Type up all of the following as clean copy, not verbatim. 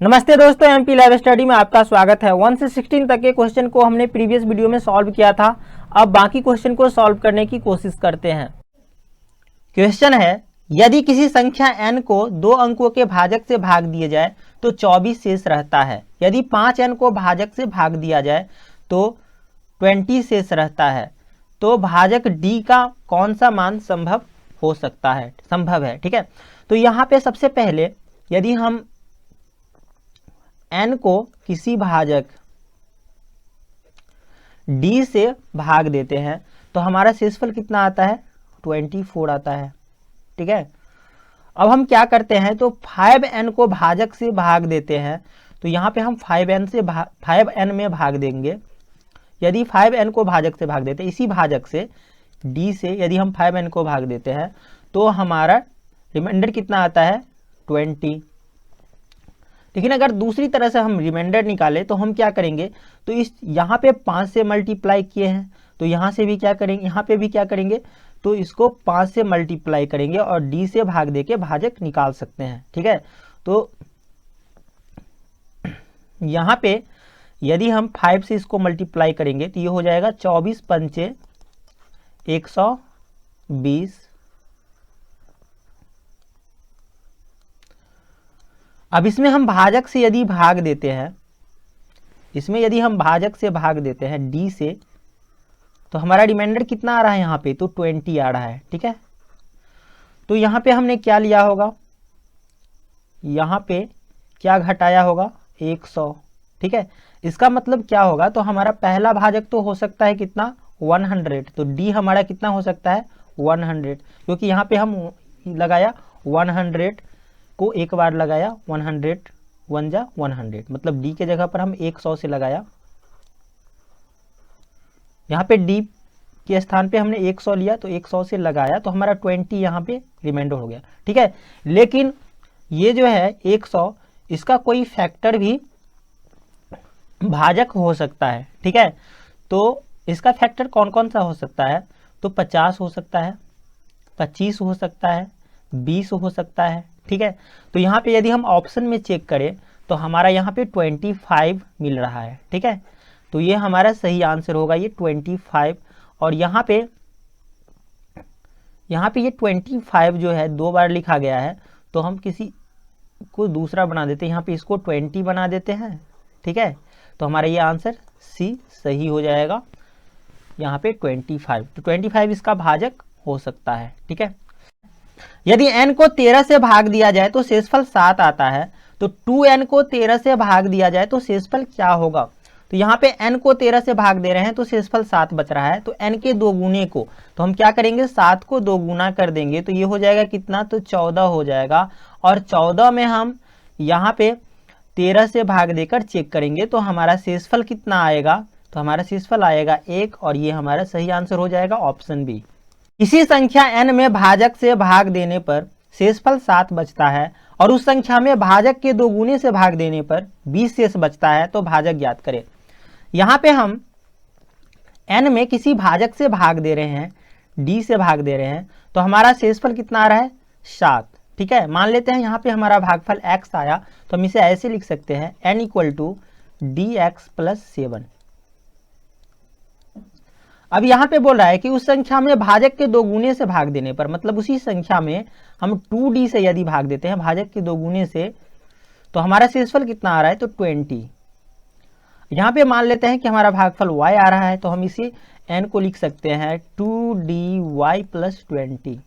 नमस्ते दोस्तों, MP live study में आपका स्वागत है। 1 से 16 तक के क्वेश्चन को हमने प्रीवियस वीडियो में सॉल्व किया था। अब बाकी क्वेश्चन को सॉल्व करने की कोशिश करते हैं। क्वेश्चन है, यदि किसी संख्या n को 2 अंकों के भाजक से भाग दिया जाए तो 24 शेष रहता है। यदि 5n को भाजक से भाग दिया जाए तो 20 शेष रहता है। तो भाजक d का कौन सा मान संभव है। ठीक है, तो यहाँ पे सबसे पहले यदि हम n को किसी भाजक d से भाग देते हैं तो हमारा शेषफल कितना आता है, 24 आता है। ठीक है, अब हम क्या करते हैं तो 5n को भाजक से भाग देते हैं। तो यहाँ पे हम 5n में भाग देंगे। यदि 5n को भाजक से भाग देते हैं, इसी भाजक से d से यदि हम 5n को भाग देते हैं तो हमारा रिमाइंडर कितना आता है, 20। लेकिन अगर दूसरी तरह से हम रिमाइंडर निकालें तो हम क्या करेंगे, तो इस यहाँ पे 5 से मल्टीप्लाई किए हैं तो यहाँ से भी क्या करेंगे, यहाँ पे भी क्या करेंगे, तो इसको 5 से मल्टीप्लाई करेंगे और d से भाग देके भाजक निकाल सकते हैं। ठीक है, तो यहाँ पे यदि हम 5 से इसको मल्टीप्लाई करेंगे तो ये हो जाएगा 24 पंचे 120। अब इसमें हम भाजक से यदि भाग देते हैं, इसमें यदि हम भाजक से भाग देते हैं d से, तो हमारा रिमाइंडर कितना आ रहा है यहाँ पे, तो 20 आ रहा है। ठीक है, तो यहाँ पे हमने क्या लिया होगा, यहाँ पे क्या घटाया होगा, 100। ठीक है, इसका मतलब क्या होगा, तो हमारा पहला भाजक तो हो सकता है कितना, 100। तो d हमारा कितना हो सकता है, 100, क्योंकि यहाँ पे हम लगाया 100 को एक बार लगाया, 100 1 जा 100, मतलब d के जगह पर हम 100 से लगाया। यहाँ पे d के स्थान पे हमने 100 लिया तो 100 से लगाया तो हमारा 20 यहाँ पे रिमाइंडर हो गया। ठीक है, लेकिन ये जो है 100, इसका कोई फैक्टर भी भाजक हो सकता है। ठीक है, तो इसका फैक्टर कौन कौन सा हो सकता है, तो 50 हो सकता है, 25 हो सकता है, 20 हो सकता है। ठीक है, तो यहाँ पे यदि हम ऑप्शन में चेक करें तो हमारा यहाँ पे 25 मिल रहा है। ठीक है, तो ये हमारा सही आंसर होगा, ये 25। और यहाँ पे ये 25 जो है 2 बार लिखा गया है, तो हम किसी को दूसरा बना देते हैं, यहाँ पे इसको 20 बना देते हैं। ठीक है, तो हमारा ये आंसर सी सही हो जाएगा, यहाँ पे 25। तो 25 इसका भाजक हो सकता है। ठीक है, यदि n को 13 से भाग दिया जाए तो शेषफल 7 आता है। तो 2n को 13 से भाग दिया जाए तो शेषफल क्या होगा, तो यहाँ पे n को 13 से भाग दे रहे हैं तो शेषफल 7 बच रहा है। तो n के 2 गुने को तो हम क्या करेंगे, 7 को 2 गुना कर देंगे तो ये हो जाएगा कितना, तो 14 हो जाएगा। और 14 में हम यहाँ पे 13 से भाग देकर चेक करेंगे तो हमारा शेषफल कितना आएगा, तो हमारा शेषफल आएगा 1, और ये हमारा सही आंसर हो जाएगा ऑप्शन बी। इसी संख्या n में भाजक से भाग देने पर शेषफल 7 बचता है और उस संख्या में भाजक के 2 गुने से भाग देने पर 20 शेष बचता है, तो भाजक ज्ञात करें। यहाँ पे हम n में किसी भाजक से भाग दे रहे हैं, d से भाग दे रहे हैं, तो हमारा शेषफल कितना आ रहा है, 7। ठीक है, मान लेते हैं यहाँ पे हमारा भागफल x आया, तो हम इसे ऐसे लिख सकते हैं, n = dx + 7। अब यहाँ पे बोल रहा है कि उस संख्या में भाजक के 2 गुने से भाग देने पर, मतलब उसी संख्या में हम 2d से यदि भाग देते हैं भाजक के 2 गुने से, तो हमारा शेषफल कितना आ रहा है, तो 20। यहाँ पे मान लेते हैं कि हमारा भागफल y आ रहा है, तो हम इसे n को लिख सकते हैं 2dy + 20।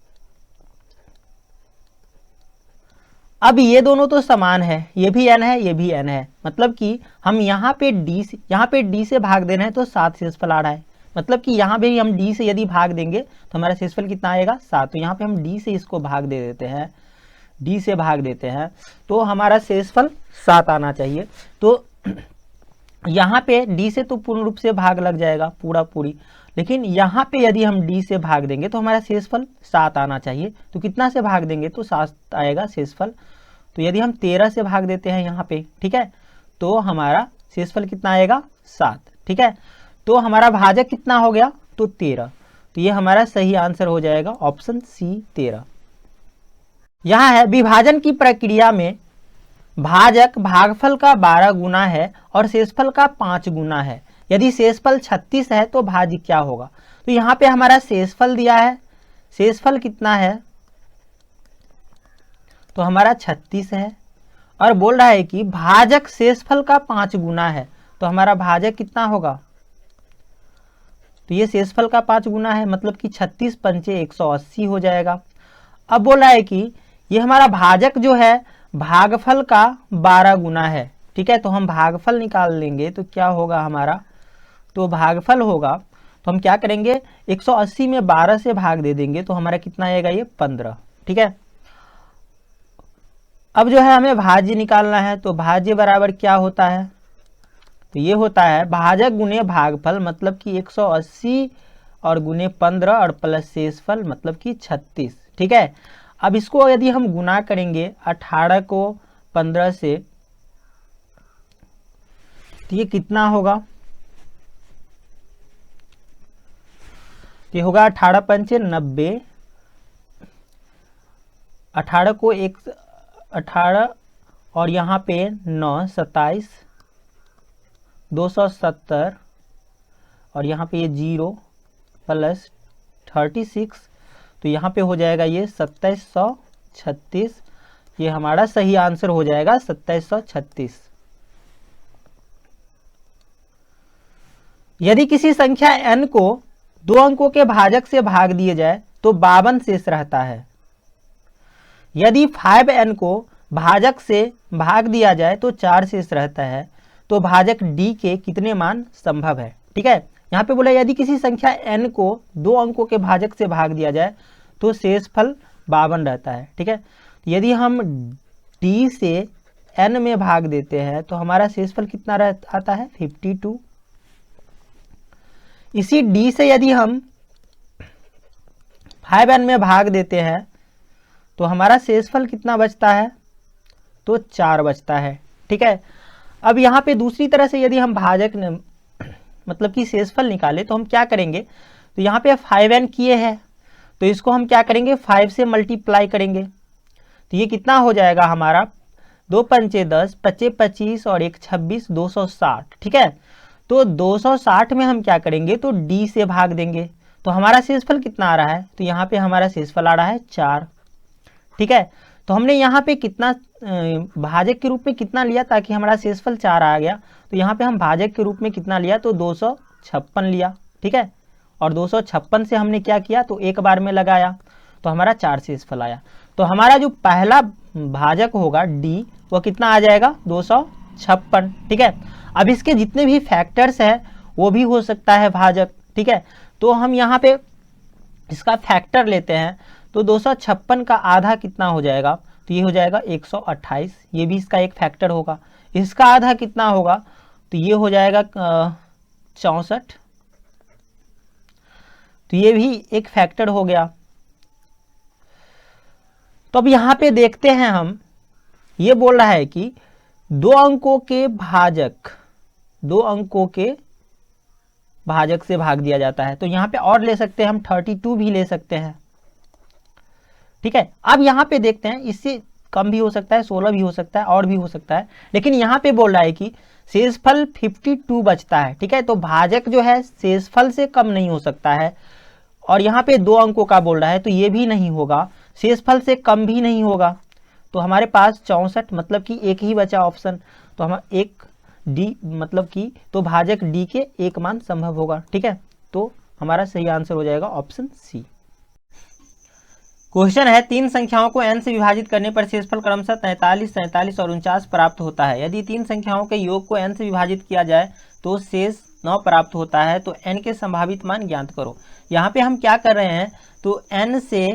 अब ये दोनों तो समान है, ये भी n है, ये भी n है, मतलब कि हम यहाँ पे d से भाग दे रहे हैं तो 7 शेषफल आ रहा है। मतलब कि यहाँ पे हम d से यदि भाग देंगे तो हमारा शेषफल कितना आएगा, 7। तो यहाँ पे हम d से इसको भाग दे देते हैं, d से भाग देते हैं तो हमारा शेषफल 7 आना चाहिए। तो यहाँ पे d से तो पूर्ण रूप से भाग लग जाएगा पूरी, लेकिन यहाँ पे यदि हम d से भाग देंगे तो हमारा शेषफल 7 आना चाहिए। तो कितना से भाग देंगे, तो 7 आएगा शेषफल। तो यदि हम 13 से भाग देते हैं यहाँ पे, ठीक है, तो हमारा शेषफल कितना आएगा, 7। ठीक है, तो हमारा भाजक कितना हो गया, तो 13। तो ये हमारा सही आंसर हो जाएगा ऑप्शन सी 13। यहाँ है, विभाजन की प्रक्रिया में भाजक भागफल का 12 गुना है और शेषफल का 5 गुना है। यदि शेषफल 36 है तो भाज्य क्या होगा? तो यहाँ पे हमारा शेषफल दिया है, शेषफल कितना है? तो हमारा 36 है, और बोल रहा है कि भाजक शेषफल का 5 गुना है, तो हमारा भाजक कितना होगा? तो ये शेषफल का 5 गुना है, मतलब कि 36 पंचे 180 हो जाएगा। अब बोल रहा है कि ये हमारा भाजक जो है भागफल का 12 गुना है, ठीक है। तो हम भागफल निकाल लेंगे तो क्या होगा हमारा? तो भागफल होगा, तो हम क्या करेंगे, 180 में 12 से भाग दे देंगे, तो हमारा कितना आएगा? ये 15, ठीक है। अब जो है हमें भाज्य निकालना है, तो भाज्य बराबर क्या होता है? तो ये होता है भाजक गुने भागफल, मतलब कि 180 और गुने 15 और प्लस शेषफल, मतलब कि 36, ठीक है। अब इसको यदि हम गुना करेंगे 18 को 15 से, तो ये कितना होगा? ये होगा 18 पंचे 90, 18 को 18 और यहाँ पे 9 27, 270 और यहाँ पे ये 0 प्लस 36, तो यहाँ पे हो जाएगा ये 2736। ये हमारा सही आंसर हो जाएगा 2736। यदि किसी संख्या n को 2 अंकों के भाजक से भाग दिए जाए तो 52 शेष रहता है। यदि 5n को भाजक से भाग दिया जाए तो 4 शेष रहता है, तो भाजक d के कितने मान संभव है? ठीक है, यहाँ पे बोला यदि किसी संख्या n को 2 अंकों के भाजक से भाग दिया जाए तो शेषफल 52 रहता है। ठीक है, यदि हम d से n में भाग देते हैं तो हमारा शेषफल कितना आता है? 52। इसी d से यदि हम 5n में भाग देते हैं तो हमारा शेषफल कितना बचता है? तो 4 बचता है। ठीक है, अब यहाँ पे दूसरी तरह से यदि हम भाजक मतलब कि शेषफल निकाले तो हम क्या करेंगे? तो यहाँ पे 5n किए हैं तो इसको हम क्या करेंगे? 5 से मल्टीप्लाई करेंगे, तो ये कितना हो जाएगा हमारा? 2 पंचे 10, 25 25 और 1 26, 260। ठीक है, तो 260 में हम क्या करेंगे? तो d से भाग देंगे, तो हमारा शेषफल कितना आ रहा है? तो यहाँ पे हमारा शेषफल आ रहा है 4। ठीक है, तो हमने यहाँ पे कितना भाजक के रूप में कितना लिया ताकि हमारा शेषफल 4 आ गया? तो यहाँ पे हम भाजक के रूप में कितना लिया? तो 256 लिया। ठीक है, और 256 से हमने क्या किया? तो एक बार में लगाया, तो हमारा 4 शेषफल आया। तो हमारा जो पहला भाजक होगा d वो कितना आ जाएगा? 256। ठीक है, अब इसके जितने भी फैक्टर्स हैं वो भी हो सकता है भाजक। ठीक है, तो हम यहाँ पे इसका फैक्टर लेते हैं, तो 256 का आधा कितना हो जाएगा? तो ये हो जाएगा 128, ये भी इसका एक फैक्टर होगा। इसका आधा कितना होगा? तो ये हो जाएगा 64, तो ये भी एक फैक्टर हो गया। तो अब यहाँ पे देखते हैं हम, ये बोल रहा है कि 2 अंकों के भाजक, 2 अंकों के भाजक से भाग दिया जाता है, तो यहाँ पे और ले सकते हैं हम, 32 भी ले सकते हैं। ठीक है, अब यहाँ पे देखते हैं, इससे कम भी हो सकता है, 16 भी हो सकता है, और भी हो सकता है, लेकिन यहाँ पे बोल रहा है कि शेषफल 52 बचता है। ठीक है, तो भाजक जो है शेषफल से कम नहीं हो सकता है, और यहाँ पे 2 अंकों का बोल रहा है तो ये भी नहीं होगा, शेषफल से कम भी नहीं होगा। तो हमारे पास 64, मतलब कि एक ही बचा ऑप्शन, तो हम एक डी मतलब कि तो भाजक डी के एक मान संभव होगा। ठीक है, तो हमारा सही आंसर हो जाएगा ऑप्शन सी। क्वेश्चन है, 3 संख्याओं को n से विभाजित करने पर शेषफल क्रमशः 43, 47 और 49 प्राप्त होता है। यदि 3 संख्याओं के योग को n से विभाजित किया जाए तो शेष 9 प्राप्त होता है, तो n के संभावित मान ज्ञात करो। यहाँ पे हम क्या कर रहे हैं? तो n से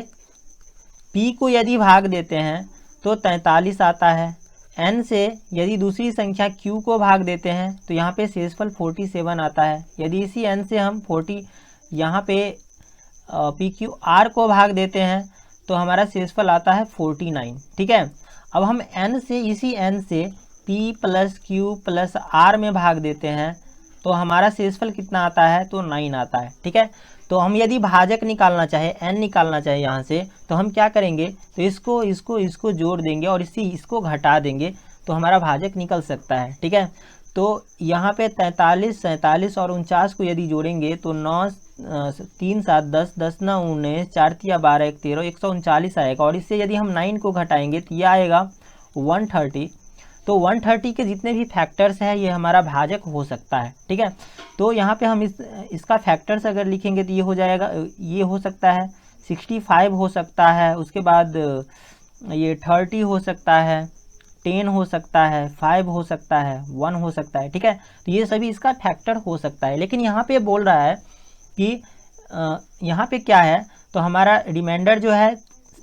p को यदि भाग देते हैं तो 43 आता है, n से यदि दूसरी संख्या q को भाग देते हैं तो यहाँ पे शेषफल 47 आता है। यदि इसी n से हम 40 यहाँ पे PQR को भाग देते हैं तो हमारा शेषफल आता है 49। ठीक है, अब हम n से इसी n से p plus q plus r में भाग देते हैं तो हमारा शेषफल कितना आता है? तो 9 आता है। ठीक है, तो हम यदि भाजक निकालना चाहे, n निकालना चाहे यहाँ से, तो हम क्या करेंगे? तो इसको जोड़ देंगे और इसको घटा देंगे, तो हमारा भाजक निकल सकता है। ठीक है, तो यहाँ पे 43, 47 और 49 को यदि जोड़ेंगे तो 9 3 7 10 10 9 19 4 3 12 1 13 139 आएगा। और इससे यदि हम 9 को घटाएंगे तो ये आएगा 130। तो 130 के जितने भी फैक्टर्स हैं ये हमारा भाजक हो सकता है। ठीक है, तो यहाँ पे हम इसका फैक्टर्स अगर लिखेंगे तो ये हो जाएगा, ये हो सकता है 65 हो सकता है, उसके बाद ये 30 हो सकता है, 10 हो सकता है, 5 हो सकता है, 1 हो सकता है। ठीक है, तो ये सभी इसका फैक्टर हो सकता है। लेकिन यहाँ पे बोल रहा है कि यहाँ पे क्या है, तो हमारा रिमाइंडर जो है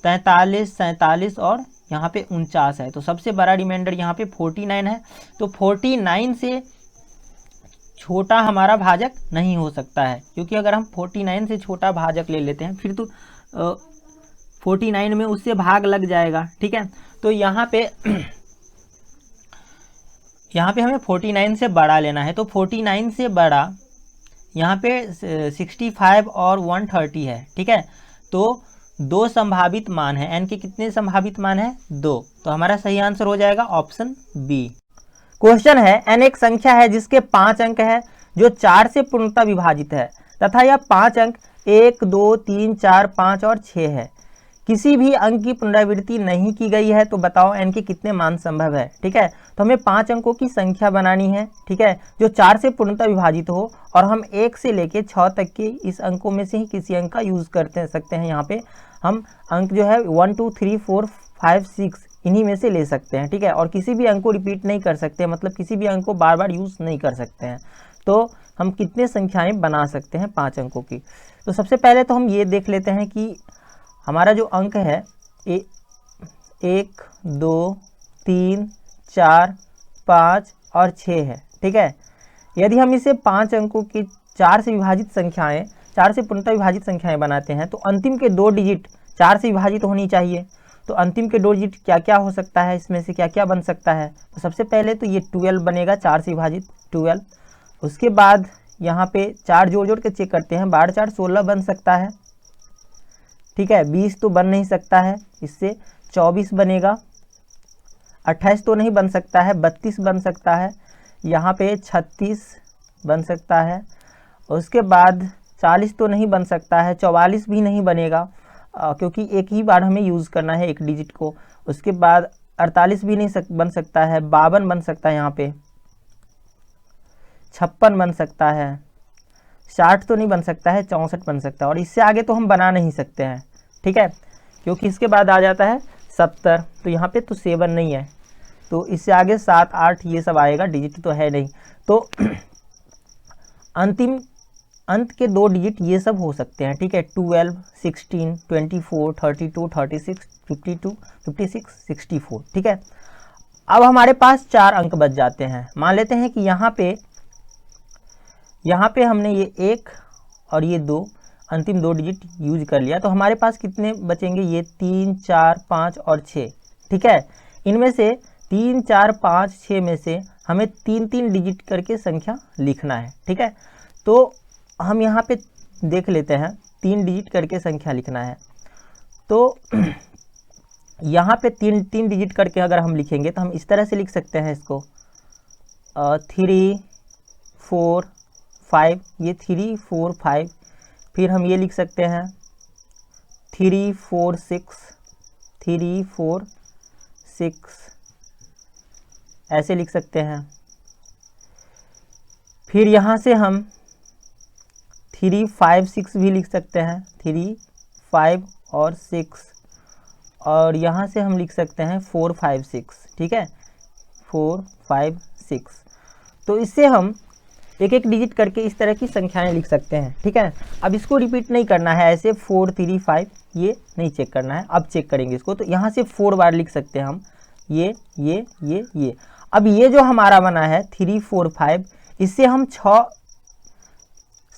43, 47 और यहाँ पे 49 है। तो सबसे बड़ा रिमाइंडर यहाँ पे 49 है। तो 49 से छोटा हमारा भाजक नहीं हो सकता है, क्योंकि अगर हम 49 से छोटा भाजक ले लेते हैं फिर तो 49 में उससे भाग लग जाएगा। ठीक है, तो यहाँ पे हमें 49 से बड़ा लेना है। तो 49 से बड़ा यहाँ पे 65 और 130 है। ठीक है, तो 2 संभावित मान है। एन के कितने संभावित मान है? 2। तो हमारा सही आंसर हो जाएगा ऑप्शन बी। क्वेश्चन है, एन एक संख्या है जिसके 5 अंक है जो 4 से पूर्णतः विभाजित है तथा यह 5 अंक 1 2 3 4 5 और 6 है। किसी भी अंक की पुनरावृत्ति नहीं की गई है, तो बताओ एन के कितने मान संभव है। ठीक है, तो हमें 5 अंकों की संख्या बनानी है। ठीक है, जो 4 से पूर्णतः विभाजित हो और हम 1 से लेके 6 तक के इस अंकों में से ही किसी अंक का यूज करते सकते हैं। यहाँ पे हम अंक जो है 1 2 3 4 5 6 इन्हीं में से ले सकते हैं। ठीक है, और किसी भी अंक को रिपीट नहीं कर सकते, मतलब किसी भी अंक को बार बार यूज नहीं कर सकते हैं। तो हम कितने संख्याएं बना सकते हैं 5 अंकों की। तो सबसे पहले तो हम ये देख लेते हैं कि हमारा जो अंक है 1 2 3 4 5 और 6 है। ठीक है, यदि हम इसे 5 अंकों की 4 से विभाजित संख्याएं, 4 से पूर्णतः विभाजित संख्याएं बनाते हैं, तो अंतिम के 2 डिजिट 4 से विभाजित होनी चाहिए। तो अंतिम के 2 डिजिट क्या क्या हो सकता है, इसमें से क्या क्या बन सकता है? तो सबसे पहले तो ये 12 बनेगा, 4 से विभाजित 12। उसके बाद यहाँ पे 4 जोड़ जोड़ के चेक करते हैं, 12 4 16 बन सकता है। ठीक है, 20 तो बन नहीं सकता है, इससे 24 बनेगा। 28 तो नहीं बन सकता है, 32 बन सकता है। यहाँ पे 36 बन सकता है। उसके बाद 40 तो नहीं बन सकता है, 44 भी नहीं बनेगा, क्योंकि एक ही बार हमें यूज़ करना है एक डिजिट को। उसके बाद 48 भी नहीं बन सकता है, 52 बन सकता है, यहाँ पे 56 बन सकता है, 60 तो नहीं बन सकता है, 64 बन सकता है। और इससे आगे तो हम बना नहीं सकते हैं। ठीक है, क्योंकि इसके बाद आ जाता है 70, तो यहाँ पे तो 7 नहीं है, तो इससे आगे 7 8 ये सब आएगा, डिजिट तो है नहीं। तो अंतिम अंत के 2 डिजिट ये सब हो सकते हैं। ठीक है, 12 16 24 32 36 52 56 64। ठीक है, अब हमारे पास 4 अंक बच जाते हैं। मान लेते हैं कि यहाँ पे हमने ये 1 और ये 2 अंतिम 2 डिजिट यूज कर लिया, तो हमारे पास कितने बचेंगे? ये 3 4 5 और 6। ठीक है, इनमें से 3 4 5 6 में से हमें 3 डिजिट करके संख्या लिखना है। ठीक है, तो हम यहाँ पे देख लेते हैं, 3 डिजिट करके संख्या लिखना है। तो यहाँ पे 3 डिजिट करके अगर हम लिखेंगे तो हम इस तरह से लिख सकते हैं इसको, 3 4 5, ये 3 4 5। फिर हम ये लिख सकते हैं 3 4 6 3 4 6, ऐसे लिख सकते हैं। फिर यहाँ से हम 3 5 6 भी लिख सकते हैं, 3 5 और 6। और यहाँ से हम लिख सकते हैं 4 5 6। ठीक है, 4 5 6। तो इससे हम एक एक डिजिट करके इस तरह की संख्याएं लिख सकते हैं। ठीक है, अब इसको रिपीट नहीं करना है, ऐसे 4 3 5 ये नहीं चेक करना है। अब चेक करेंगे इसको, तो यहाँ से 4 बार लिख सकते हैं हम, ये। अब ये जो हमारा बना है 3 4 5, इससे हम 6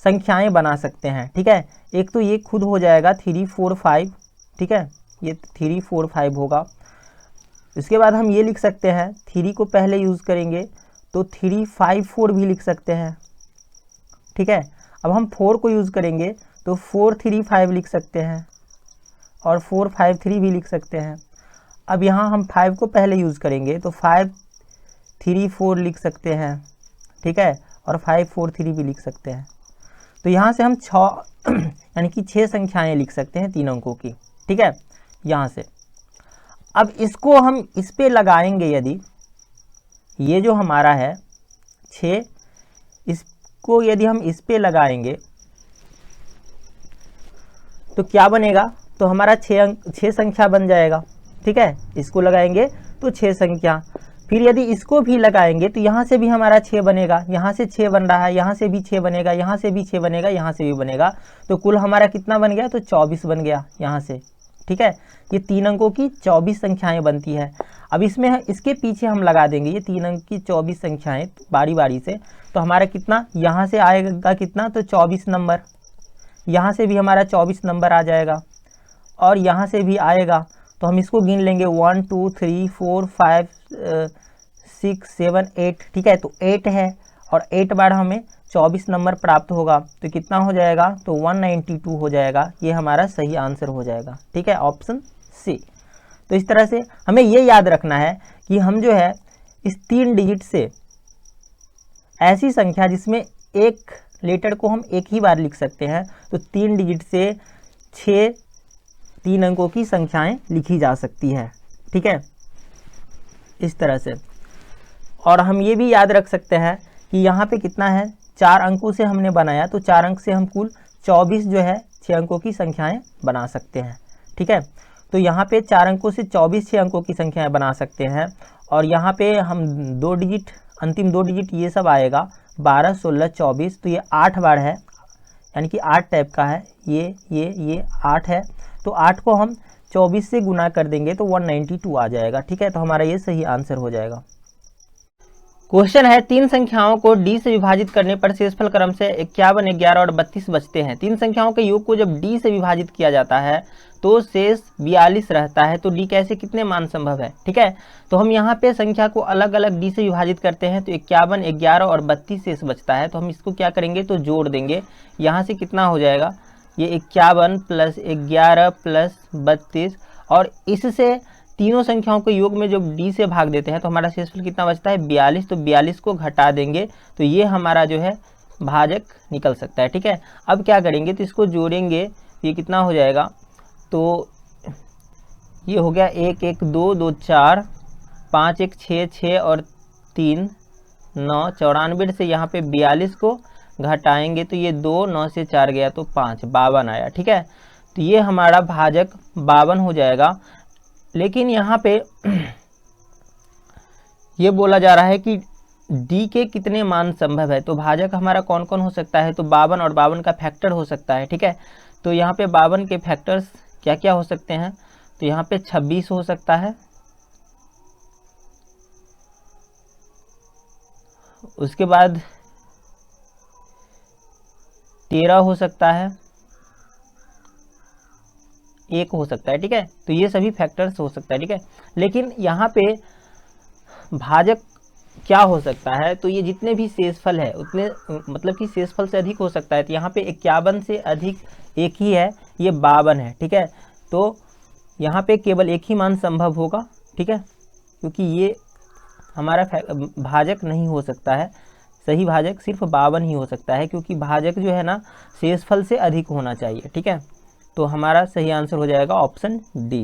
संख्याएं बना सकते हैं। ठीक है, एक तो ये खुद हो जाएगा 3 4 5। ठीक है, ये 3 4 5 होगा। इसके बाद हम ये लिख सकते हैं, 3 को पहले यूज़ करेंगे तो 3 5 4 भी लिख सकते हैं। ठीक है, अब हम 4 को यूज़ करेंगे तो 4 3 5 लिख सकते हैं और 4 5 3 भी लिख सकते हैं। अब यहाँ हम 5 को पहले यूज़ करेंगे तो 5 3 4 लिख सकते हैं, ठीक है, और 5 4 3 भी लिख सकते हैं। तो यहाँ से हम 6 यानी कि 6 संख्याएं लिख सकते हैं 3 अंकों की, ठीक है, यहाँ से। अब इसको हम इस पे लगाएंगे, यदि ये जो हमारा है 6, इसको यदि हम इस पे लगाएंगे तो क्या बनेगा, तो हमारा 6 संख्या बन जाएगा, ठीक है, इसको लगाएंगे तो 6 संख्या। फिर यदि इसको भी लगाएंगे तो यहाँ से भी हमारा 6 बनेगा, यहाँ से 6 बन रहा है, यहाँ से भी 6 बनेगा, यहाँ से भी 6 बनेगा, यहाँ से भी बनेगा, तो कुल हमारा कितना बन गया, तो 24 बन गया यहाँ से, ठीक है। ये 3 अंकों की 24 संख्याएं बनती है। अब इसमें इसके पीछे हम लगा देंगे ये 3 अंक की 24 संख्याएं बारी बारी से, तो हमारा कितना यहाँ से आएगा, कितना, तो 24 नंबर, यहाँ से भी हमारा 24 नंबर आ जाएगा, और यहाँ से भी आएगा। तो हम इसको गिन लेंगे 1 2 3 4 5 6 7 8, ठीक है, तो 8 है, और 8 बार हमें 24 नंबर प्राप्त होगा, तो कितना हो जाएगा, तो 192 हो जाएगा। ये हमारा सही आंसर हो जाएगा, ठीक है, ऑप्शन सी। तो इस तरह से हमें ये याद रखना है कि हम जो है इस 3 डिजिट से ऐसी संख्या जिसमें एक लेटर को हम एक ही बार लिख सकते हैं, तो 3 डिजिट से 6 3 अंकों की संख्याएं लिखी जा सकती है, ठीक है, इस तरह से। और हम ये भी याद रख सकते हैं कि यहाँ पे कितना है, 4 अंकों से हमने बनाया, तो 4 अंक से हम कुल 24 जो है 6 अंकों की संख्याएं बना सकते हैं, ठीक है। तो यहाँ पे 4 अंकों से 24 6 अंकों की संख्याएं बना सकते हैं, और यहाँ पे हम 2 डिजिट, अंतिम 2 डिजिट ये सब आएगा 12 16 24, तो ये 8 बार है, यानी कि 8 टाइप का है, ये 8 है, तो 8 को हम 24 से गुना कर देंगे तो 192 आ जाएगा, ठीक है, तो हमारा ये सही आंसर हो जाएगा। क्वेश्चन है, 3 संख्याओं को d से विभाजित करने पर शेषफल क्रम से 51 11 और 32 बचते हैं। 3 संख्याओं के योग को जब d से विभाजित किया जाता है तो शेष 42 रहता है, तो d कैसे कितने मान संभव है, ठीक है। तो हम यहाँ पे संख्या को अलग अलग d से विभाजित करते हैं, तो 51 11 और 32 शेष बचता है, तो हम इसको क्या करेंगे, तो जोड़ देंगे। यहाँ से कितना हो जाएगा, ये 51 + 11 + 32, और इससे तीनों संख्याओं के योग में जब d से भाग देते हैं तो हमारा शेषफल कितना बचता है, 42, तो 42 को घटा देंगे, तो ये हमारा जो है भाजक निकल सकता है, ठीक है। अब क्या करेंगे, तो इसको जोड़ेंगे, ये कितना हो जाएगा, तो ये हो गया 1 1 2 2 4 5 1 6 6 और 3 9, 94 से यहाँ पे 42 को घटाएंगे तो ये 2, 9 से 4 गया तो 5, 52 आया, ठीक है। तो ये हमारा भाजक 52 हो जाएगा। लेकिन यहाँ पे ये बोला जा रहा है कि d के कितने मान संभव है, तो भाजक हमारा कौन कौन हो सकता है, तो 52 और 52 का फैक्टर हो सकता है, ठीक है। तो यहाँ पे 52 के फैक्टर्स क्या क्या हो सकते हैं, तो यहाँ पे 26 हो सकता है, उसके बाद 13 हो सकता है, 1 हो सकता है, ठीक है। तो ये सभी फैक्टर्स हो सकता है, ठीक है। लेकिन यहाँ पे भाजक क्या हो सकता है, तो ये जितने भी शेषफल है उतने, मतलब कि शेषफल से अधिक हो सकता है। तो यहाँ पे 51 से अधिक एक ही है, ये 52 है, ठीक है। तो यहाँ पे केवल एक ही मान संभव होगा, ठीक है, क्योंकि ये हमारा भाजक नहीं हो सकता है। सही भाजक सिर्फ 52 ही हो सकता है, क्योंकि भाजक जो है ना शेषफल से अधिक होना चाहिए, ठीक है। तो हमारा सही आंसर हो जाएगा ऑप्शन डी।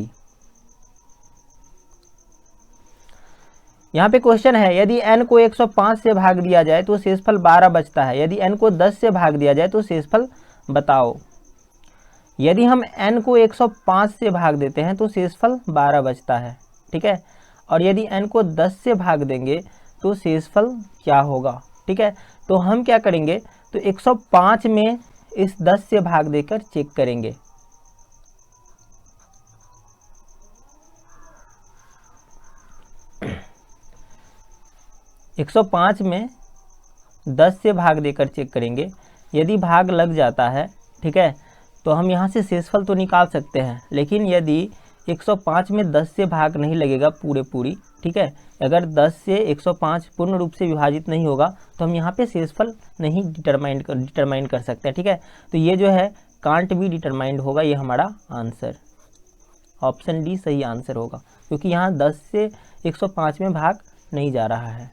यहाँ पे क्वेश्चन है, यदि n को 105 से भाग दिया जाए तो शेषफल 12 बचता है, यदि n को 10 से भाग दिया जाए तो शेषफल बताओ। यदि हम n को 105 से भाग देते हैं तो शेषफल 12 बचता है, ठीक है। और यदि n को 10 से भाग देंगे तो शेषफल क्या होगा, ठीक है। तो हम क्या करेंगे, तो 105 में इस 10 से भाग देकर चेक करेंगे। एक 105 में 10 से भाग देकर चेक करेंगे। यदि भाग लग जाता है, ठीक है, तो हम यहाँ से शेषफल तो निकाल सकते हैं। लेकिन यदि 105 में 10 से भाग नहीं लगेगा पूरी, ठीक है, अगर 10 से 105 पूर्ण रूप से विभाजित नहीं होगा तो हम यहाँ पे शेषफल नहीं डिटरमाइन कर सकते हैं, ठीक है। तो ये जो है कांट भी डिटरमाइंड होगा, ये हमारा आंसर ऑप्शन डी सही आंसर होगा, क्योंकि यहाँ 10 से 105 में भाग नहीं जा रहा है।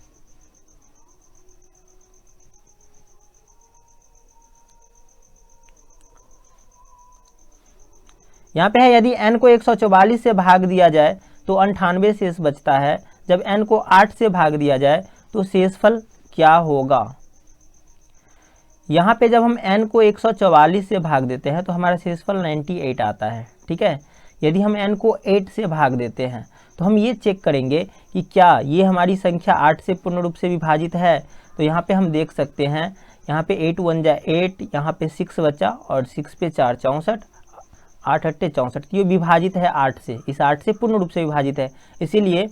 यहाँ पे है यदि n को 144 से भाग दिया जाए तो 98 शेष बचता है। जब n को 8 से भाग दिया जाए तो शेषफल क्या होगा। यहाँ पे जब हम n को 144 से भाग देते हैं तो हमारा शेषफल 98 आता है। ठीक है, यदि हम n को 8 से भाग देते हैं तो हम ये चेक करेंगे कि क्या ये हमारी संख्या 8 से पूर्ण रूप से विभाजित है। तो यहाँ पे हम देख सकते हैं, यहाँ पे 8 1 जा 8, यहाँ पे 6 बचा और 6 पे 4 64, 8 8 64, ये विभाजित है 8 से, इस 8 से पूर्ण रूप से विभाजित है, इसीलिए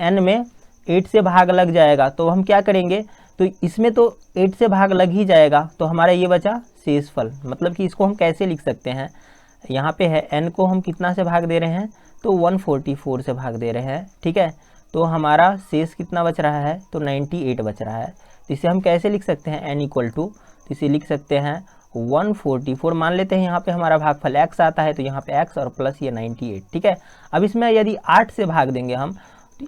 n में 8 से भाग लग जाएगा। तो हम क्या करेंगे, तो इसमें तो 8 से भाग लग ही जाएगा, तो हमारा ये बचा शेषफल। मतलब कि इसको हम कैसे लिख सकते हैं, यहाँ पे है n को हम कितना से भाग दे रहे हैं, तो 144 से भाग दे रहे हैं। ठीक है, तो हमारा शेष कितना बच रहा है, तो 98 बच रहा है। तो इसे हम कैसे लिख सकते हैं, n इक्वल टू, तो इसे लिख सकते हैं 144, मान लेते हैं यहाँ पे हमारा भागफल x आता है, तो यहाँ पे x और प्लस ये 98। ठीक है, अब इसमें यदि 8 से भाग देंगे हम,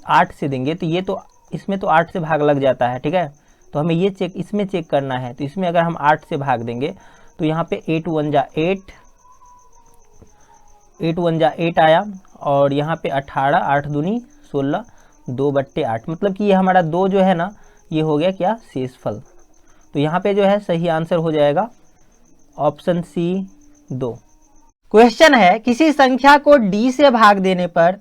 8 से देंगे तो ये तो इसमें तो 8 से भाग लग जाता है। ठीक है, तो हमें ये चेक इसमें चेक करना है। तो इसमें अगर हम 8 से भाग देंगे तो यहाँ पे 8 1 जा 8, 8 1 जा 8 आया, और यहाँ पे 18, 8 दूनी 16, 2/8, मतलब कि ये हमारा 2 जो है ना, ये हो गया क्या, शेषफल। तो यहाँ पे जो है सही आंसर हो जाएगा ऑप्शन सी 2। क्वेश्चन है, किसी संख्या को d से भाग देने पर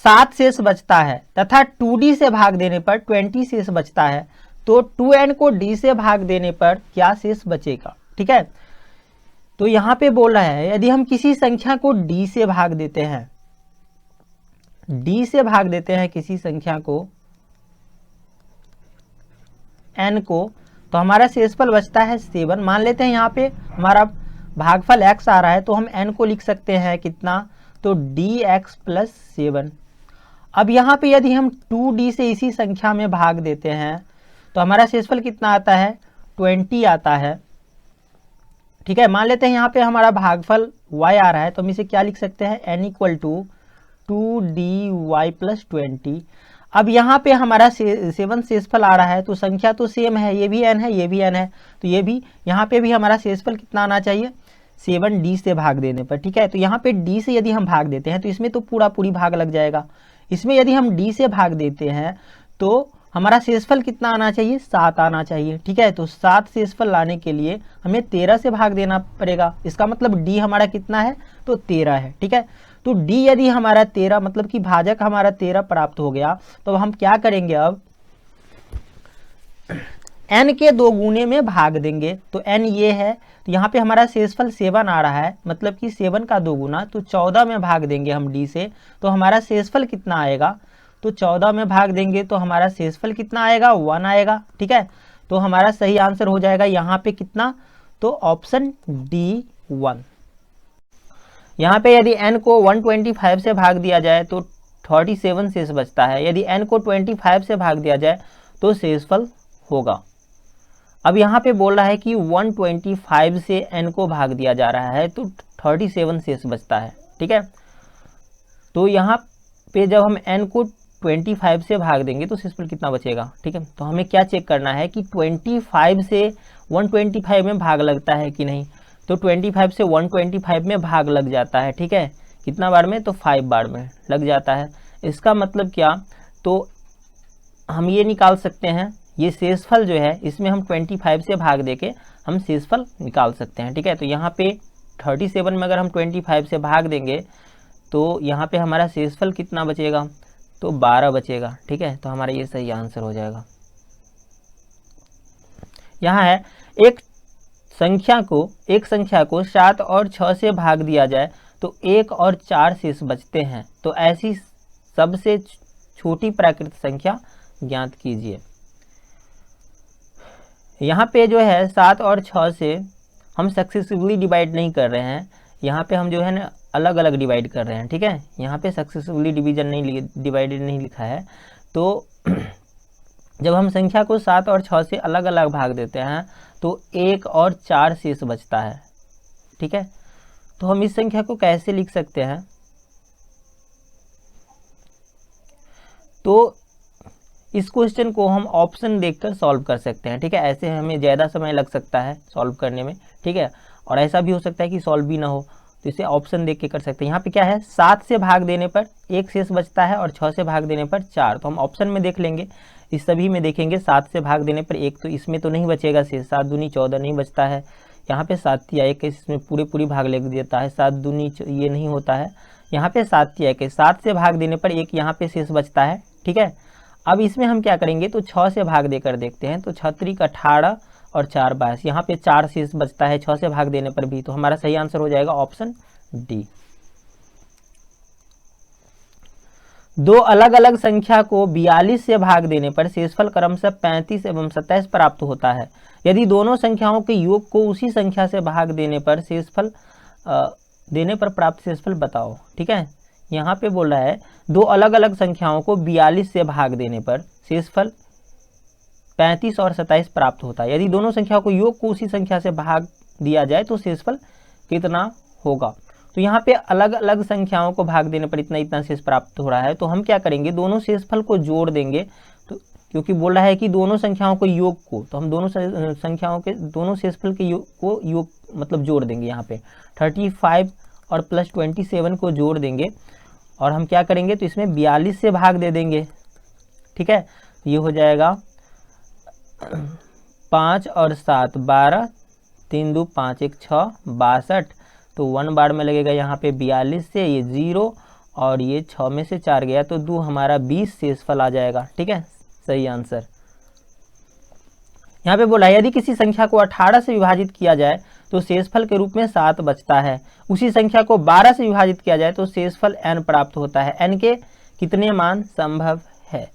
7 शेष बचता है तथा 2d से भाग देने पर 20 शेष बचता है, तो 2n को d से भाग देने पर क्या शेष बचेगा। ठीक है, तो यहाँ पे बोल रहा है यदि हम किसी संख्या को d से भाग देते हैं, d से भाग देते हैं किसी संख्या को n को, तो हमारा शेषफल बचता है 7। मान लेते हैं यहाँ पे हमारा भागफल x आ रहा है, तो हम n को लिख सकते हैं कितना, तो dx प्लस 7। अब यहाँ पे यदि हम 2d से इसी संख्या में भाग देते हैं तो हमारा शेषफल कितना आता है, 20 आता है। ठीक है, मान लेते हैं यहाँ पे हमारा भागफल y आ रहा है, तो हम इसे क्या लिख सकते हैं, n equal to 2dy plus 20। अब यहाँ पे हमारा 7 शेषफल आ रहा है, तो संख्या तो सेम है, ये भी n है, ये भी n है, तो ये भी यहाँ पे भी हमारा शेषफल कितना आना चाहिए, 7d से भाग देने पर। ठीक है, तो यहाँ पे d से यदि हम भाग देते हैं तो इसमें तो पूरी भाग लग जाएगा। इसमें यदि हम d से भाग देते हैं तो हमारा शेषफल कितना आना चाहिए, 7 आना चाहिए। ठीक है, तो 7 शेषफल लाने के लिए हमें 13 से भाग देना पड़ेगा। इसका मतलब d हमारा कितना है, तो 13 है। ठीक है, तो d यदि हमारा 13, मतलब कि भाजक हमारा 13 प्राप्त हो गया, तो हम क्या करेंगे, अब n के 2 गुने में भाग देंगे। तो n ये है, तो यहाँ पे हमारा शेषफल 7 आ रहा है, मतलब कि 7 का 2 गुना, तो 14 में भाग देंगे हम d से, तो हमारा शेषफल कितना आएगा, तो 14 में भाग देंगे तो हमारा शेषफल कितना आएगा, 1 आएगा। ठीक है, तो हमारा सही आंसर हो जाएगा यहाँ पे कितना, तो ऑप्शन डी 1। यहाँ पे यदि n को 125 से भाग दिया जाए तो 37 शेष बचता है। यदि n को 25 से भाग दिया जाए तो शेषफल होगा। अब यहाँ पे बोल रहा है कि 125 से n को भाग दिया जा रहा है तो 37 शेष बचता है। ठीक है, तो यहाँ पे जब हम n को 25 से भाग देंगे तो शेषफल कितना बचेगा। ठीक है, तो हमें क्या चेक करना है कि 25 से 125 में भाग लगता है कि नहीं, तो 25 से 125 में भाग लग जाता है। ठीक है, कितना बार में, तो 5 बार में लग जाता है। इसका मतलब क्या, तो हम ये निकाल सकते हैं, ये शेषफल जो है इसमें हम 25 से भाग देके हम शेषफल निकाल सकते हैं। ठीक है, तो यहाँ पे 37 में अगर हम 25 से भाग देंगे तो यहाँ पे हमारा शेषफल कितना बचेगा, तो 12 बचेगा। ठीक है, तो हमारा ये सही आंसर हो जाएगा। यहाँ है, एक संख्या को 7 और 6 से भाग दिया जाए तो 1 और 4 शेष बचते हैं, तो ऐसी सबसे छोटी प्राकृत संख्या ज्ञात कीजिए। यहाँ पे जो है 7 और 6 से हम सक्सेसिवली डिवाइड नहीं कर रहे हैं, यहाँ पे हम जो है ना अलग अलग डिवाइड कर रहे हैं। ठीक है, यहाँ पे सक्सेसिवली डिवीजन नहीं, डिवाइडेड नहीं लिखा है। तो जब हम संख्या को 7 और 6 से अलग अलग भाग देते हैं तो 1 और 4 शेष बचता है। ठीक है, तो हम इस संख्या को कैसे लिख सकते हैं, तो इस क्वेश्चन को हम ऑप्शन देखकर सॉल्व कर सकते हैं। ठीक है, ऐसे हमें ज़्यादा समय लग सकता है सॉल्व करने में। ठीक है, और ऐसा भी हो सकता है कि सॉल्व भी ना हो, तो इसे ऑप्शन देख के कर सकते हैं। यहाँ पे क्या है, 7 से भाग देने पर 1 शेष बचता है और 6 से भाग देने पर 4। तो हम ऑप्शन में देख लेंगे, इस सभी में देखेंगे 7 से भाग देने पर 1, तो इसमें तो नहीं बचेगा शेष, 7 दूनी 14 नहीं बचता है। यहाँ पे 7 या 1 इसमें पूरी भाग ले देता है, 7 दूनी ये नहीं होता है। यहाँ पे 7 या 1 7 से भाग देने पर 1 यहाँ पे शेष बचता है, ठीक है। अब इसमें हम क्या करेंगे, तो 6 से भाग देकर देखते हैं। तो 6 18 और 4 22, यहाँ पे 4 शेष बचता है 6 से भाग देने पर भी, तो हमारा सही आंसर हो जाएगा ऑप्शन डी। दो अलग अलग संख्या को 42 से भाग देने पर शेषफल क्रमशः 35 एवं 27 प्राप्त होता है। यदि दोनों संख्याओं के योग को उसी संख्या से भाग देने पर शेषफल प्राप्त शेषफल बताओ, ठीक है। यहाँ पे बोल रहा है दो अलग अलग संख्याओं को 42 से भाग देने पर शेषफल 35 और 27 प्राप्त होता है। यदि दोनों संख्याओं को योग को उसी संख्या से भाग दिया जाए तो शेषफल कितना होगा। तो यहाँ पे अलग अलग संख्याओं को भाग देने पर इतना इतना शेष प्राप्त हो रहा है, तो हम क्या करेंगे, दोनों शेषफल को जोड़ देंगे। तो क्योंकि बोल रहा है कि दोनों संख्याओं को योग को, तो हम दोनों संख्याओं के दोनों शेषफल के योग मतलब जोड़ देंगे। यहाँ पे 35 और प्लस 27 को जोड़ देंगे और हम क्या करेंगे, तो इसमें 42 से भाग दे देंगे, ठीक है। ये हो जाएगा 5 और 7 12, 3 2 5 1 6 62, तो 1 बार में लगेगा यहाँ पे 42 से, ये 0 और ये 6 में से 4 गया तो 2, हमारा 20 शेषफल आ जाएगा, ठीक है, सही आंसर। यहाँ पे बोला यदि किसी संख्या को 18 से विभाजित किया जाए तो शेषफल के रूप में 7 बचता है। उसी संख्या को 12 से विभाजित किया जाए तो शेषफल n प्राप्त होता है। n के कितने मान संभव है।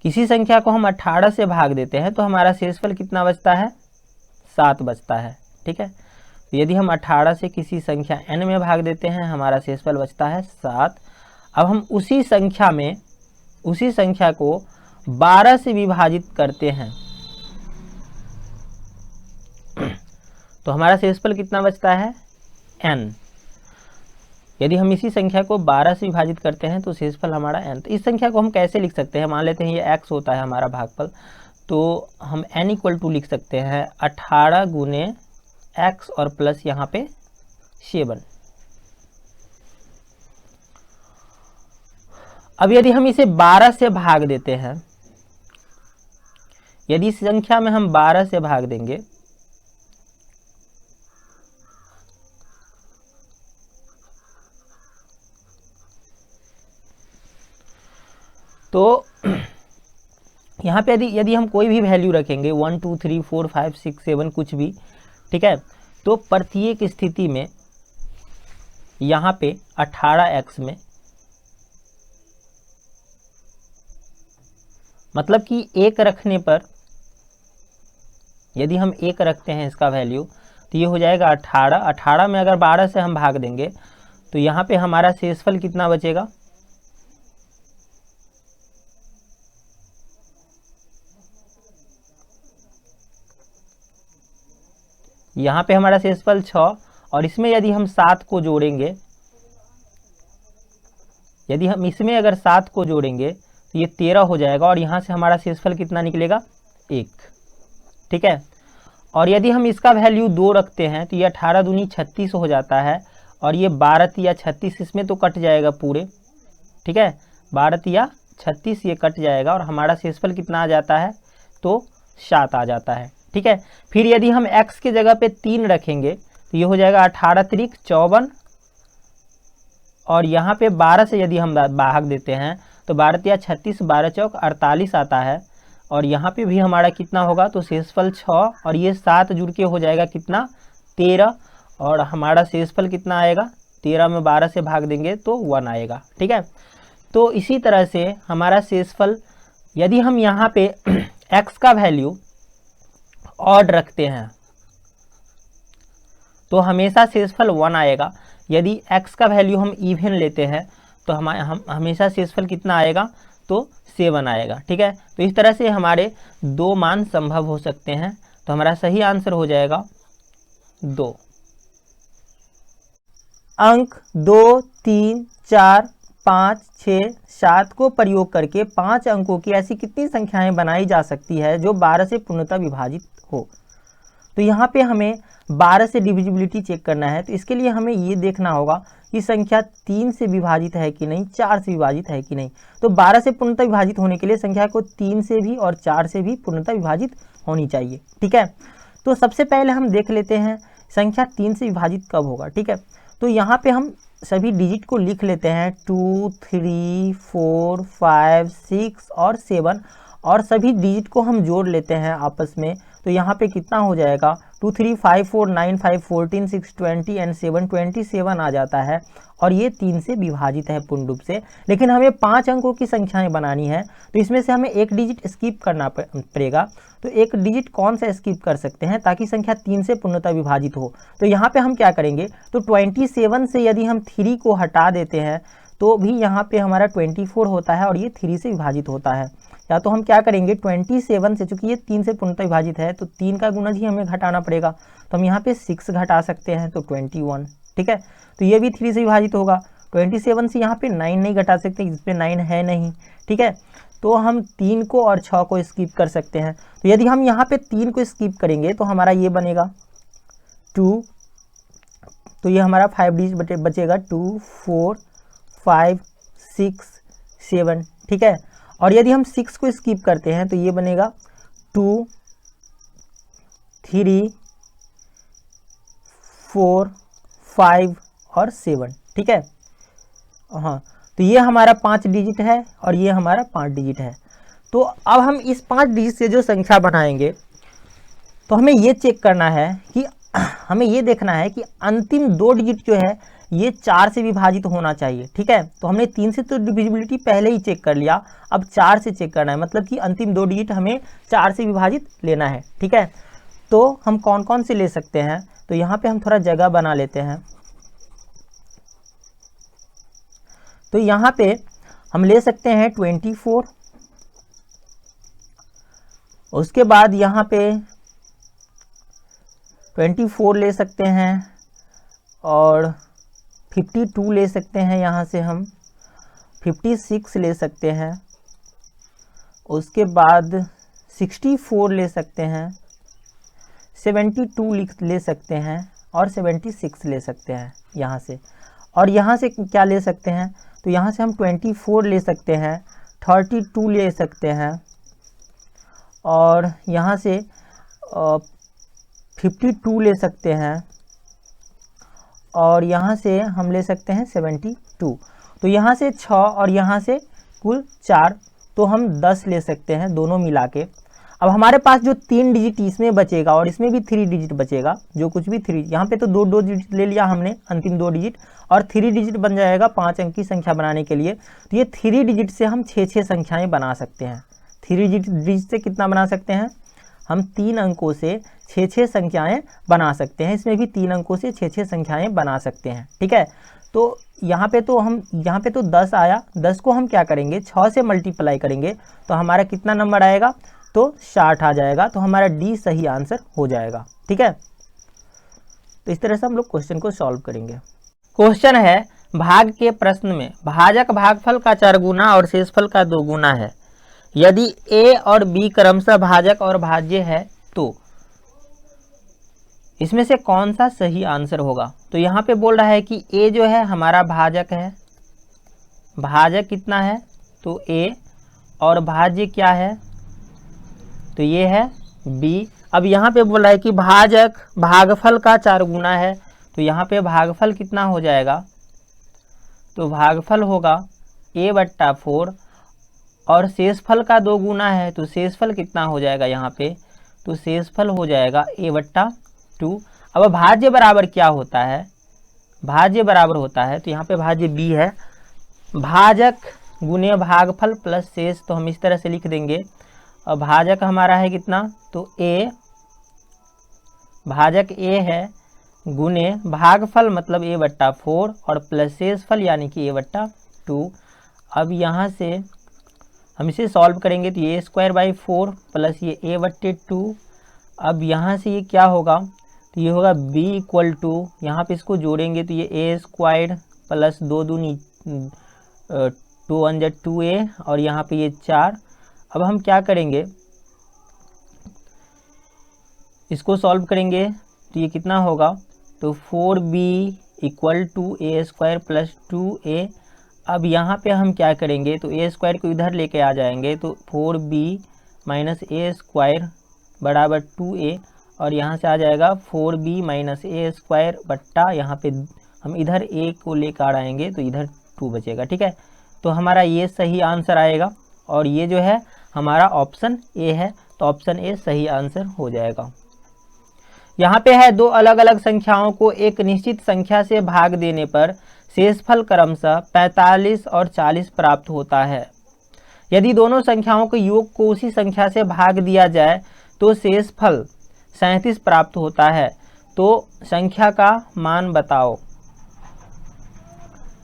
किसी संख्या को हम 18 से भाग देते हैं तो हमारा शेषफल कितना बचता है, 7 बचता है, ठीक है। तो यदि हम 18 से किसी संख्या n में भाग देते हैं, हमारा शेषफल बचता है 7। अब हम उसी संख्या को 12 से विभाजित करते हैं तो हमारा शेषफल कितना बचता है, n। यदि हम इसी संख्या को 12 से विभाजित करते हैं तो शेषफल हमारा n। तो इस संख्या को हम कैसे लिख सकते हैं, मान लेते हैं ये x होता है हमारा भागफल, तो हम n इक्वल टू लिख सकते हैं 18 गुने x और प्लस यहाँ पे 7। अब यदि हम इसे 12 से भाग देते हैं, यदि इस संख्या में हम 12 से भाग देंगे तो यहाँ पे यदि हम कोई भी वैल्यू रखेंगे 1 2 3 4 5 6 7 कुछ भी, ठीक है, तो प्रत्येक स्थिति में यहाँ पे 18x में मतलब कि 1 रखने पर, यदि हम 1 रखते हैं इसका वैल्यू तो ये हो जाएगा 18। 18 में अगर 12 से हम भाग देंगे तो यहाँ पे हमारा शेषफल कितना बचेगा, यहाँ पे हमारा शेषफल 6 और इसमें यदि हम 7 को जोड़ेंगे, यदि हम इसमें अगर 7 को जोड़ेंगे तो ये 13 हो जाएगा और यहाँ से हमारा शेषफल कितना निकलेगा, 1, ठीक है। और यदि हम इसका वैल्यू 2 रखते हैं तो ये 18 दूनी 36 हो जाता है और ये 12 या 36 इसमें तो कट जाएगा पूरे, ठीक है, 12 या 36 ये कट जाएगा और हमारा शेषफल कितना आ जाता है, तो 7 आ जाता है, ठीक है। फिर यदि हम x के जगह पे 3 रखेंगे तो ये हो जाएगा 18 त्रिक 54 और यहाँ पे 12 से यदि हम भाग देते हैं तो 12 या 36, 12 चौक 48 आता है और यहाँ पे भी हमारा कितना होगा, तो शेषफल 6 और ये 7 जुड़ के हो जाएगा कितना, 13 और हमारा शेषफल कितना आएगा, 13 में 12 से भाग देंगे तो 1 आएगा, ठीक है। तो इसी तरह से हमारा शेषफल, यदि हम यहाँ पे x का वैल्यू ऑड रखते हैं तो हमेशा शेषफल 1 आएगा। यदि x का वैल्यू हम इवन लेते हैं तो हम हमेशा शेषफल कितना आएगा, तो 7 आएगा, ठीक है। तो इस तरह से हमारे 2 मान संभव हो सकते हैं, तो हमारा सही आंसर हो जाएगा 2। अंक 2 3 4 5 6 7 को प्रयोग करके 5 अंकों की ऐसी कितनी संख्याएं बनाई जा सकती है जो 12 से पूर्णतः विभाजित हो। तो यहाँ पे हमें 12 से डिविजिबिलिटी चेक करना है। तो इसके लिए हमें ये देखना होगा कि संख्या 3 से विभाजित है कि नहीं, 4 से विभाजित है कि नहीं। तो 12 से पूर्णतः विभाजित होने के लिए संख्या को 3 से भी और 4 से भी पूर्णतः विभाजित होनी चाहिए। ठीक है, तो सबसे पहले हम देख लेते हैं संख्या 3 से विभाजित कब होगा। ठीक है, तो यहाँ पे हम सभी डिजिट को लिख लेते हैं 2, 3, 4, 5, 6 और 7, और सभी डिजिट को हम जोड़ लेते हैं आपस में। तो यहाँ पे कितना हो जाएगा, 2, 3, 5, 4, 9, 5, 14, 6, 20 एंड 7, 27 आ जाता है। और ये 3 से विभाजित है पूर्ण रूप से। लेकिन हमें 5 अंकों की संख्याएं बनानी है, तो इसमें से हमें एक डिजिट स्किप करना पड़ेगा। तो एक डिजिट कौन सा स्किप कर सकते हैं ताकि संख्या 3 से पूर्णतः विभाजित हो। तो यहाँ पे हम क्या करेंगे, तो 27 से यदि हम 3 को हटा देते हैं तो भी यहाँ पे हमारा 24 होता है और ये 3 से विभाजित होता है। या तो हम क्या करेंगे, 27 से, चूंकि ये 3 से पूर्णतः विभाजित है तो 3 का गुणज ही हमें घटाना पड़ेगा। तो हम यहाँ पे 6 घटा सकते हैं तो 21। ठीक है, तो ये भी 3 से विभाजित होगा। 27 से यहाँ पे 9 नहीं घटा सकते, इस पे 9 है नहीं। ठीक है, तो हम 3 को और 6 को स्किप कर सकते हैं। तो यदि हम यहाँ पे 3 को स्किप करेंगे तो हमारा ये बनेगा 2, तो ये हमारा 5 डिजिट बचेगा 2, 4, 5, 6, 7। ठीक है, और यदि हम 6 को स्किप करते हैं तो ये बनेगा 2, 3, 4, 5 और 7। ठीक है, हाँ, तो ये हमारा 5 डिजिट है और ये हमारा 5 डिजिट है। तो अब हम इस 5 डिजिट से जो संख्या बनाएंगे तो हमें ये चेक करना है कि हमें ये देखना है कि अंतिम 2 डिजिट जो है ये 4 से विभाजित होना चाहिए। ठीक है, तो हमने 3 से तो डिविजिबिलिटी पहले ही चेक कर लिया, अब 4 से चेक करना है, मतलब कि अंतिम 2 डिजिट हमें 4 से विभाजित लेना है। ठीक है, तो हम कौन कौन से ले सकते हैं, तो यहाँ पे हम थोड़ा जगह बना लेते हैं। तो यहाँ पे हम ले सकते हैं 24, उसके बाद यहाँ पे 24 ले सकते हैं और 52 ले सकते हैं, यहाँ से हम 56 ले सकते हैं, उसके बाद 64 ले सकते हैं, 72 ले सकते हैं और 76 ले सकते हैं यहाँ से। और यहाँ से क्या ले सकते हैं, तो यहाँ से हम 24 ले सकते हैं, 32 ले सकते हैं और यहाँ से 52 ले सकते हैं और यहाँ से हम ले सकते हैं 72। तो यहाँ से 6 और यहाँ से कुल 4, तो हम 10 ले सकते हैं दोनों मिला के। अब हमारे पास जो 3 डिजिट इसमें बचेगा और इसमें भी 3 डिजिट बचेगा, जो कुछ भी 3, यहाँ पे तो 2 डिजिट ले लिया हमने, अंतिम 2 डिजिट, और 3 डिजिट बन जाएगा 5 अंक की संख्या बनाने के लिए। तो ये 3 डिजिट से हम 6 संख्याएं बना सकते हैं। 3 डिजिट से कितना बना सकते हैं, हम 3 अंकों से 6 संख्याएं बना सकते हैं। इसमें भी 3 अंकों से 6 संख्याएं बना सकते हैं। ठीक है, तो यहाँ पे तो 10 आया, 10 को हम क्या करेंगे, 6 से मल्टीप्लाई करेंगे तो हमारा कितना नंबर आएगा, तो 60 आ जाएगा। तो हमारा डी सही आंसर हो जाएगा। ठीक है, तो इस तरह से हम लोग क्वेश्चन को सॉल्व करेंगे। क्वेश्चन है, भाग के प्रश्न में भाजक भागफल का 4 गुना और शेषफल का 2 गुना है। यदि ए और बी क्रमशः भाजक और भाज्य है तो इसमें से कौन सा सही आंसर होगा। तो यहाँ पे बोल रहा है कि ए जो है हमारा भाजक है, भाजक कितना है, तो ए, और भाज्य क्या है, तो ये है बी। अब यहाँ पे बोल रहा है कि भाजक भागफल का 4 गुना है, तो यहाँ पे भागफल कितना हो जाएगा, तो भागफल होगा a/4, और शेषफल का 2 गुना है तो शेषफल कितना हो जाएगा यहाँ पे, तो शेषफल हो जाएगा a/2। अब भाज्य बराबर क्या होता है, भाज्य बराबर होता है, तो यहाँ पे भाज्य b है, भाजक गुने भागफल प्लस शेष, तो हम इस तरह से लिख देंगे। अब भाजक हमारा है कितना, तो a, भाजक a है, गुने भागफल मतलब a/4 और प्लस शेषफल यानी कि a/2। अब यहाँ से हम इसे सॉल्व करेंगे तो ये a² प्लस ये a/2। अब यहाँ से ये क्या होगा, तो ये होगा b = यहाँ पे इसको जोड़ेंगे तो ये a² प्लस 2 दूनी 2 1 2a और यहाँ पे ये 4। अब हम क्या करेंगे, इसको सॉल्व करेंगे तो ये कितना होगा, तो 4b equal to a square plus 2a। अब यहाँ पे हम क्या करेंगे, तो ए स्क्वायर को इधर लेके आ जाएंगे, तो 4b माइनस ए स्क्वायर बराबर 2a, और यहाँ से आ जाएगा 4b माइनस ए स्क्वायर बट्टा, यहाँ पे हम इधर a को लेकर आएंगे तो इधर 2 बचेगा। ठीक है, तो हमारा ये सही आंसर आएगा, और ये जो है हमारा ऑप्शन ए है, तो ऑप्शन ए सही आंसर हो जाएगा। यहाँ पे है दो अलग अलग संख्याओं को एक निश्चित संख्या से भाग देने पर शेषफल क्रमशः 45 और 40 प्राप्त होता है। यदि दोनों संख्याओं के योग को उसी संख्या से भाग दिया जाए तो शेषफल 37 प्राप्त होता है, तो संख्या का मान बताओ।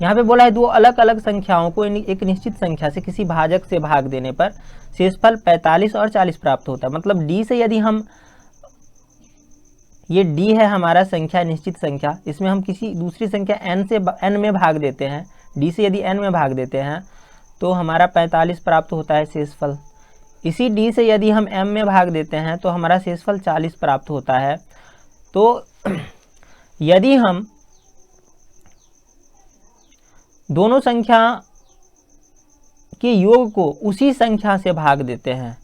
यहाँ पे बोला है दो अलग अलग संख्याओं को एक निश्चित संख्या से किसी भाजक से भाग देने पर शेषफल 45 और 40 प्राप्त होता है। मतलब d से यदि हम, ये d है हमारा संख्या, निश्चित संख्या, इसमें हम किसी दूसरी संख्या n से n में भाग देते हैं, d से यदि n में भाग देते हैं तो हमारा 45 प्राप्त होता है शेषफल। इसी d से यदि हम m में भाग देते हैं तो हमारा शेषफल 40 प्राप्त होता है। तो यदि हम दोनों संख्या के योग को उसी संख्या से भाग देते हैं,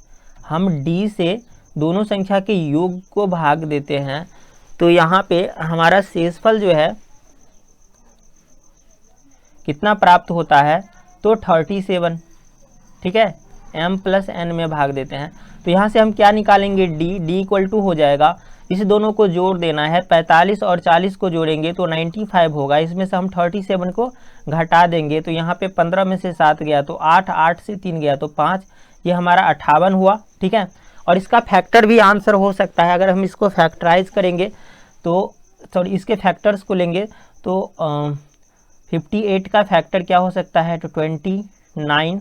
हम d से दोनों संख्या के योग को भाग देते हैं, तो यहाँ पे हमारा शेषफल जो है कितना प्राप्त होता है, तो 37। ठीक है, m प्लस n में भाग देते हैं, तो यहाँ से हम क्या निकालेंगे, d इक्वल टू हो जाएगा, इस दोनों को जोड़ देना है, 45 और 40 को जोड़ेंगे तो 95 होगा, इसमें से हम 37 को घटा देंगे, तो यहाँ पे 15 में से 7 गया तो 8, 8 से 3 गया तो 5, ये हमारा 58 हुआ। ठीक है, और इसका फैक्टर भी आंसर हो सकता है, अगर हम इसको फैक्टराइज करेंगे तो सॉरी इसके फैक्टर्स को लेंगे तो 58 का फैक्टर क्या हो सकता है, तो 29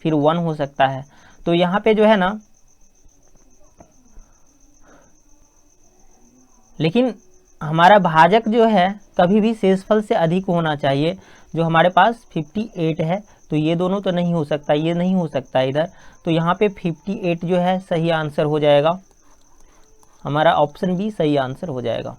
फिर 1 हो सकता है। तो यहाँ पे जो है ना, लेकिन हमारा भाजक जो है कभी भी शेषफल से अधिक होना चाहिए, जो हमारे पास 58 है, तो ये दोनों तो नहीं हो सकता, ये नहीं हो सकता इधर, तो यहाँ पे 58 जो है सही आंसर हो जाएगा, हमारा ऑप्शन बी सही आंसर हो जाएगा।